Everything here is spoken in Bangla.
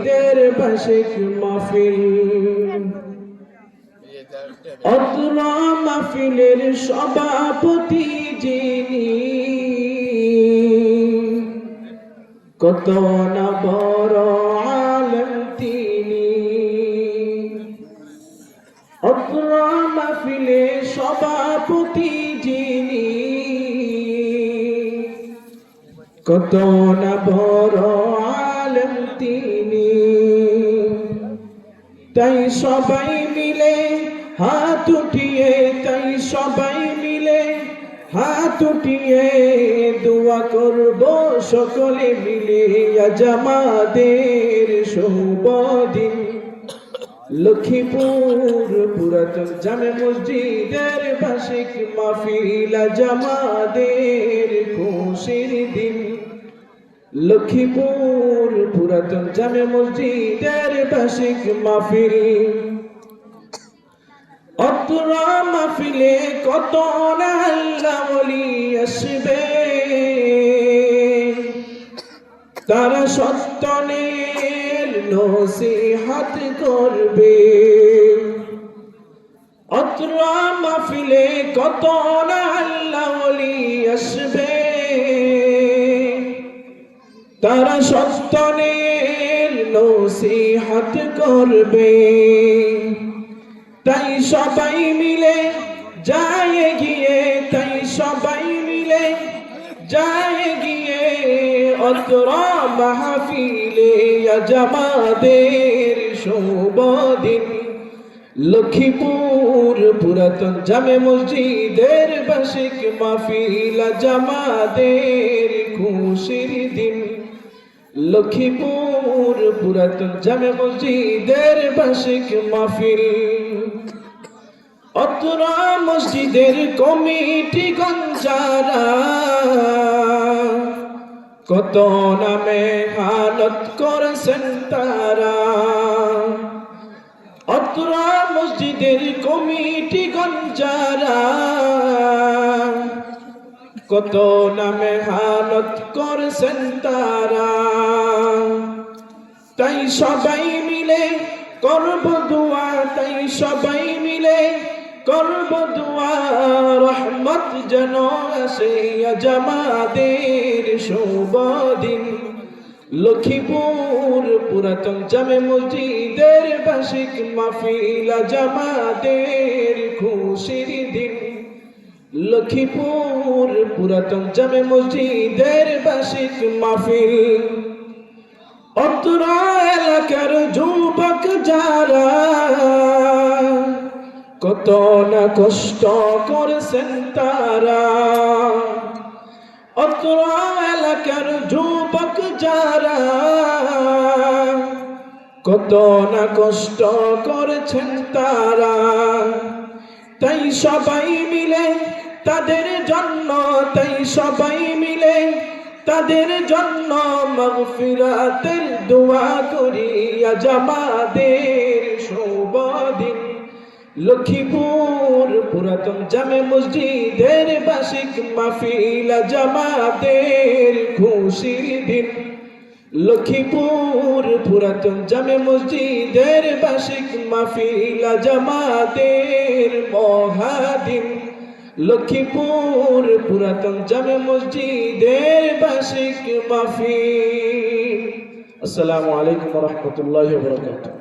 মসজিদের বার্ষিক মাহফিল। অত্র মাহফিলের সভাপতি যিনি, কত না বড় আলেম তিনি। অত্র মাহফিলের সভাপতি যিনি, কত না বড় আলেম তিনি। তাই সবাই মিলে হাত উঠিয়ে, তাই সবাই মিলে হাত উঠিয়ে দোয়া করব সকলে মিলে। আজ আমাদের শুভ দিন, লক্ষ্মীপুর পুরাতন জামে মসজিদের বার্ষিক মাহফিল। আজ আমাদের খুশির দিন, লক্ষ্মীপুর পুরাতন জামে মসজিদের বার্ষিক মাহফিল। অত্র মাহফিলে কত না আল্লাহ ওলি আসবে, তারা সত্যনের নসিহত করবে। অত্র মাহফিলে কত না আল্লাহ ওলি আসবে, তারা সত্যনের নসিহত করবে। তাই সবাই মিলে যায় গিয়ে, তাই সবাই মিলে যায় গিয়ে অত্র মাহফিলে। আজ আমাদের শুভ দিন, লক্ষ্মীপুর পুরাতন জামে মসজিদের বার্ষিক মাহফিল। আজ আমাদের খুশির দিন, লক্ষ্মীপুর পুরাতন জামে মসজিদের বার্ষিক মাহফিল। অত্র মসজিদের কমিটি গঞ্জারা, কত নামে হালত করেছেন তারা। অত্র মসজিদের কমিটি গঞ্জারা, কত নামে হালত করেছেন তারা। তাই সবাই মিলে করব দোয়া, তাই সবাই মিলে করব দোয়া, রহমত যেন আসে। আজ আমাদের শুভ দিন, লক্ষ্মীপুর পুরাতন জামে মসজিদের বার্ষিক মাহফিল। আজ আমাদের খুশির দিন, লক্ষ্মীপুর পুরাতন জামে মসজিদের বার্ষিক মাহফিল। অত্র এলাকার যুবক যারা, কত না কষ্ট করেছেন তারা। অত্র এলাকার যুবক যারা, কত না কষ্ট করেছেন তারা। তাই সবাই মিলে তাদের জন্য, তাই সবাই মিলে তাদের জন্য মাগফিরাতের দোয়া করি। আজ আমাদের শুভ দিন, লক্ষ্মীপুর পুরাতন জামে মসজিদের বার্ষিক মাহফিল। আজ আমাদের খুশির দিন, লক্ষ্মীপুর পুরাতন জামে মসজিদের বার্ষিক মাহফিল। আজ আমাদের মহাদিন, লক্ষ্মীপুর পুরাতন জামে মসজিদের বার্ষিক মাহফিল। আসসালামু আলাইকুম ওয়া রাহমাতুল্লাহি ওয়া বারাকাতুহু।